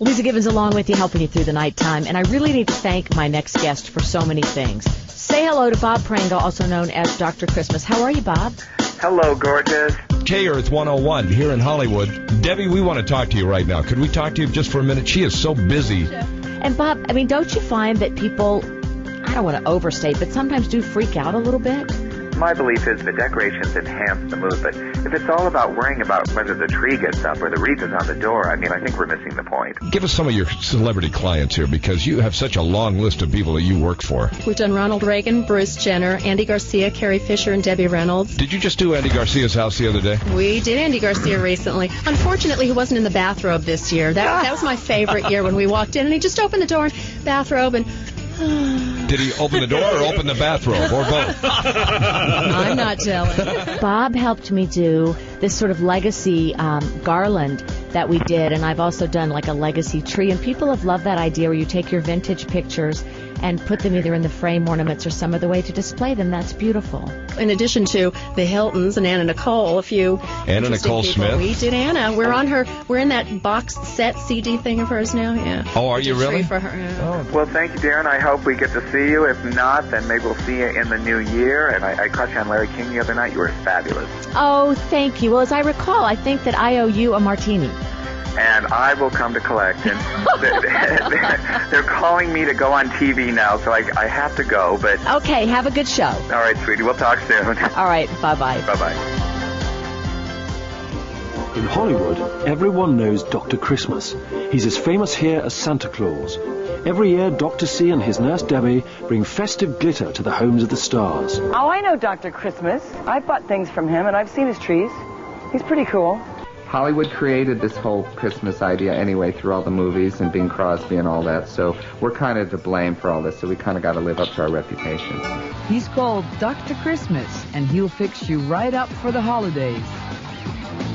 Lisa Gibbons along with you, helping you through the nighttime. And I really need to thank my next guest for so many things. Say hello to Bob Prenga, also known as Dr. Christmas. How are you, Bob? Hello, gorgeous. K-Earth 101 here in Hollywood. Debbie, we want to talk to you right now. Could we talk to you just for a minute? She is so busy. And Bob, I mean, don't you find that people, I don't want to overstate, but sometimes do freak out a little bit? My belief is the decorations enhance the mood, but if it's all about worrying about whether the tree gets up or the wreath is on the door, I mean, I think we're missing the point. Give us some of your celebrity clients here, because you have such a long list of people that you work for. We've done Ronald Reagan, Bruce Jenner, Andy Garcia, Carrie Fisher, and Debbie Reynolds. Did you just do Andy Garcia's house the other day? We did Andy Garcia recently. Unfortunately, he wasn't in the bathrobe this year. That was my favorite year when we walked in, and he just opened the door, bathrobe, and... Did he open the door or open the bathrobe, or both? I'm not telling. Bob helped me do this sort of legacy garland that we did, and I've also done like a legacy tree, and people have loved that idea where you take your vintage pictures and put them either in the frame ornaments or some other way to display them. That's beautiful. In addition to the Hiltons and Anna Nicole, a few Anna Nicole people. Smith. We did Anna. We're in that box set CD thing of hers now. Yeah. Oh, are you really? For her. Yeah. Well, thank you, Darren. I hope we get to see you. If not, then maybe we'll see you in the new year. And I caught you on Larry King the other night. You were fabulous. Oh, thank you. Well, as I recall, I think that I owe you a martini. And I will come to collect. And they're calling me to go on TV now, so I have to go. But Okay, have a good show. all right, sweetie, we'll talk soon. All right, bye-bye. Bye-bye. In Hollywood, everyone knows Dr. Christmas. He's as famous here as Santa Claus. Every year, Dr. C and his nurse Debbie bring festive glitter to the homes of the stars. Oh, I know Dr. Christmas. I've bought things from him, and I've seen his trees. He's pretty cool. Hollywood created this whole Christmas idea anyway through all the movies and Bing Crosby and all that, so we're kind of to blame for all this, so we kind of got to live up to our reputation. He's called Dr. Christmas, and he'll fix you right up for the holidays.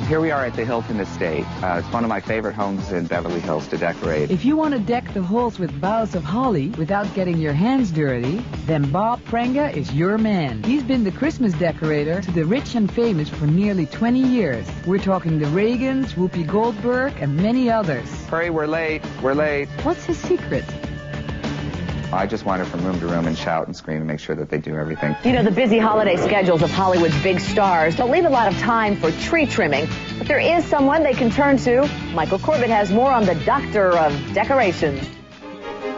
Here we are at the Hilton Estate. It's one of my favorite homes in Beverly Hills to decorate. If you want to deck the halls with boughs of holly without getting your hands dirty, then Bob Prenga is your man. He's been the Christmas decorator to the rich and famous for nearly 20 years. We're talking the Reagans, Whoopi Goldberg, and many others. Hurry, we're late. We're late. What's his secret? I just wander from room to room and shout and scream and make sure that they do everything. You know, the busy holiday schedules of Hollywood's big stars don't leave a lot of time for tree trimming, but there is someone they can turn to. Michael Corbett has more on the doctor of decorations.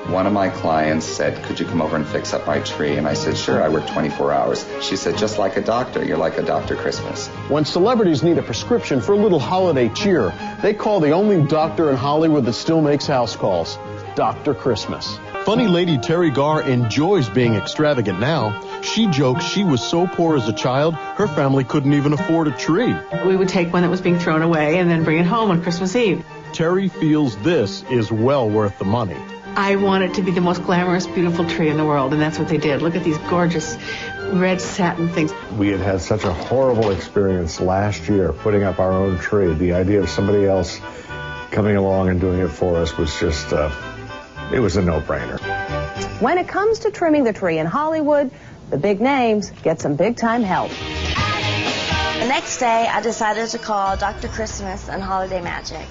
One of my clients said, could you come over and fix up my tree? And I said, sure, I work 24 hours. She said, just like a doctor, you're like a Dr. Christmas. When celebrities need a prescription for a little holiday cheer, they call the only doctor in Hollywood that still makes house calls, Dr. Christmas. Funny lady Terry Garr enjoys being extravagant now. She jokes she was so poor as a child, her family couldn't even afford a tree. We would take one that was being thrown away and then bring it home on Christmas Eve. Terry feels this is well worth the money. I want it to be the most glamorous, beautiful tree in the world, and that's what they did. Look at these gorgeous red satin things. We had had such a horrible experience last year putting up our own tree. The idea of somebody else coming along and doing it for us was just, it was a no-brainer. When it comes to trimming the tree in Hollywood, the big names get some big-time help. The next day, I decided to call Dr. Christmas and Holiday Magic.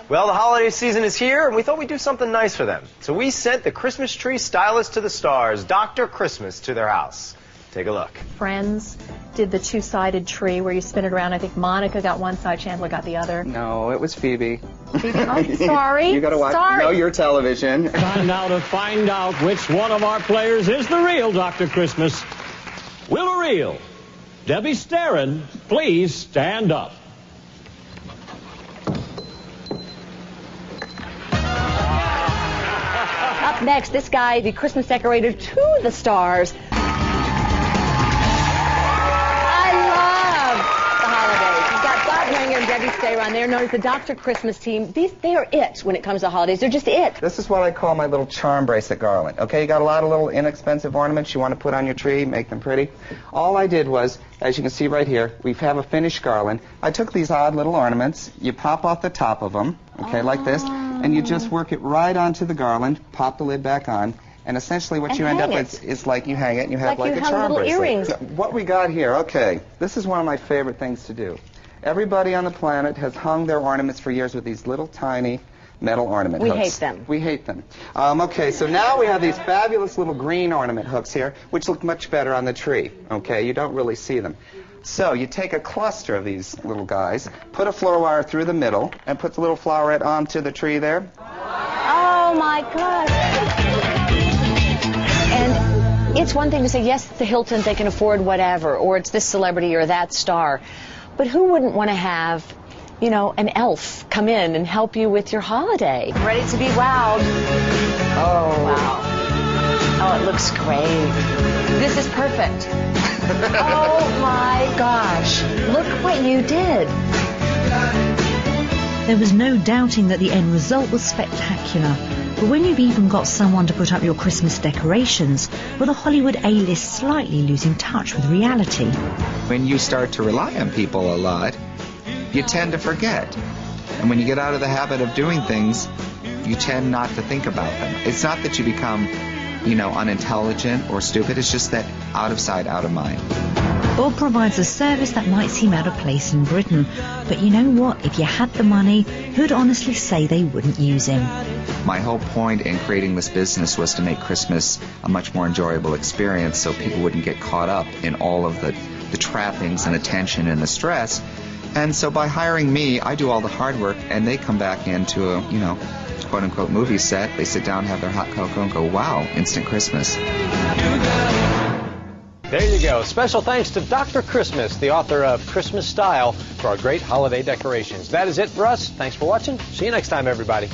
Well, the holiday season is here, and we thought we'd do something nice for them. So we sent the Christmas tree stylist to the stars, Dr. Christmas, to their house. Take a look. Friends did the two-sided tree where you spin it around. I think Monica got one side, Chandler got the other. No, it was Phoebe. Phoebe? Oh, sorry. You gotta watch. Sorry. Know your television. Time now to find out which one of our players is the real Dr. Christmas. Will a real Debbie Starin please stand up? Up next, this guy, the Christmas decorator to the stars. I love the holidays. You've got Bob Prenga and Debbie Starin. They're known as the Dr. Christmas team. They are it when it comes to holidays. They're just it. This is what I call my little charm bracelet garland. Okay, you got a lot of little inexpensive ornaments you want to put on your tree, make them pretty. All I did was, as you can see right here, we have a finished garland. I took these odd little ornaments, you pop off the top of them, okay, like this, and you just work it right onto the garland, pop the lid back on, and essentially what you end up with is like you hang it and you have like a charm bracelet. Earrings. What we got here, okay, this is one of my favorite things to do. Everybody on the planet has hung their ornaments for years with these little tiny metal ornament We hooks. hate them. We hate them. Okay, so now we have these fabulous little green ornament hooks here, which look much better on the tree. Okay, you don't really see them. So you take a cluster of these little guys, put a floor wire through the middle, and put the little flowerette onto the tree there. Oh, my God. And it's one thing to say, yes, it's the Hilton, they can afford whatever, or it's this celebrity or that star. But who wouldn't want to have, you know, an elf come in and help you with your holiday? Ready to be wowed. Oh, wow. Oh, it looks great. This is perfect. Oh, my gosh. Look what you did. There was no doubting that the end result was spectacular. But when you've even got someone to put up your Christmas decorations, will the Hollywood A-list slightly losing touch with reality? When you start to rely on people a lot, you tend to forget. And when you get out of the habit of doing things, you tend not to think about them. It's not that you become, you know, unintelligent or stupid. It's just that out of sight, out of mind. Bob provides a service that might seem out of place in Britain. But you know what? If you had the money, who'd honestly say they wouldn't use him? My whole point in creating this business was to make Christmas a much more enjoyable experience so people wouldn't get caught up in all of the trappings and attention and the stress. And so by hiring me, I do all the hard work, and they come back into a, you know, quote-unquote movie set. They sit down, have their hot cocoa, and go, wow, instant Christmas. There you go. Special thanks to Dr. Christmas, the author of Christmas Style, for our great holiday decorations. That is it for us. Thanks for watching. See you next time, everybody.